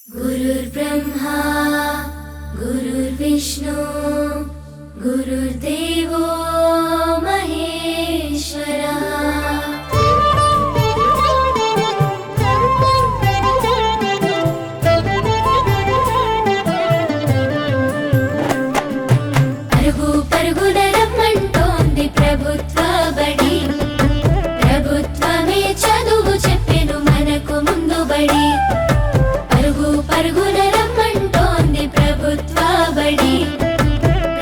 गुरुर्ब्रह्मा गुरुर्विष्णु गुरुर्देवो महेश्वरः। పరుగు పరుగున రమ్మంటోంది ప్రభుత్వ బడి, ప్రభుత్వమే చదువు చెప్పెను మనకు ముందు బడి. పరుగు పరుగున రమ్మంటోంది ప్రభుత్వ బడి,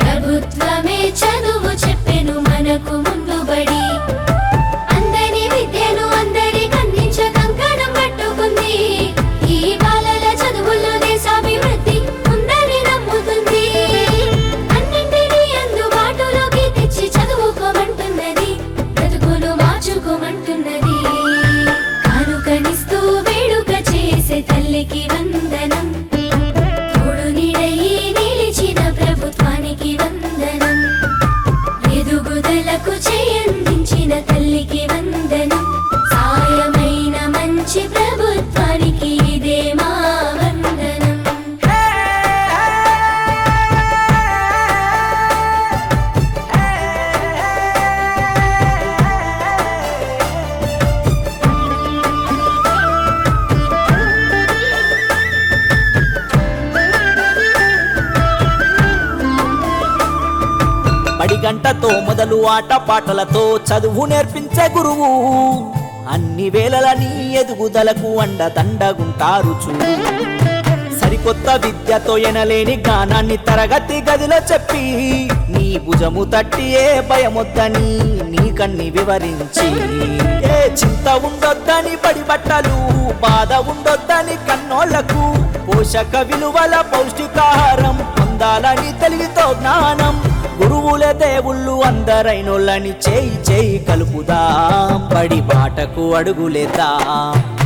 ప్రభుత్వమే చదువు చెప్పెను మనకు ముందు బడి. అందరి విద్యను అందరికి అందించ కంకణం పట్టుకుంది, ఈ బాలల చదువుల్లో దేశాభివృద్ధి ఉందని నమ్ముతుంది. అన్నింటినీ అందుబాటులోకి తెచ్చి చదువుకోమంటున్నది, బ్రతుకును మార్చుకోమంటున్నది. కానుకనిస్తూ వేడుక చేసే తల్లికి వందనం, తోడు నీడయి నిలిచిన ప్రభుత్వానికి వందనం. ఎదుగుదలకు చేయందించిన తల్లికి వందనం, సాయమైన మంచి ప్రభుత్వానికి ఇదే మా వందనం. బడి గంటతో మొదలు ఆట పాటలతో చదువు నేర్పించే గురువు, అన్ని వేళల నీ ఎదుగుదలకు అండదండగుంటారు చూడు. సరికొత్త విద్యతో ఎనలేని జ్ఞానాన్ని తరగతి గదిలో చెప్పి, నీ భుజము తట్టి ఏ భయమొద్దని నీకన్ని వివరించి, ఏ చింత ఉండొద్దని బడి బట్టలు, బాధ ఉండొద్దని కన్నోళ్లకు, పోషక విలువల పౌష్టికాహారం పొందాలని తెలివితో జ్ఞానం. గురువులే దేవుళ్ళు అందరైనోళ్ళని చేయి చేయి కలుపుదాం, బడి బాటకు అడుగులేద్దాం.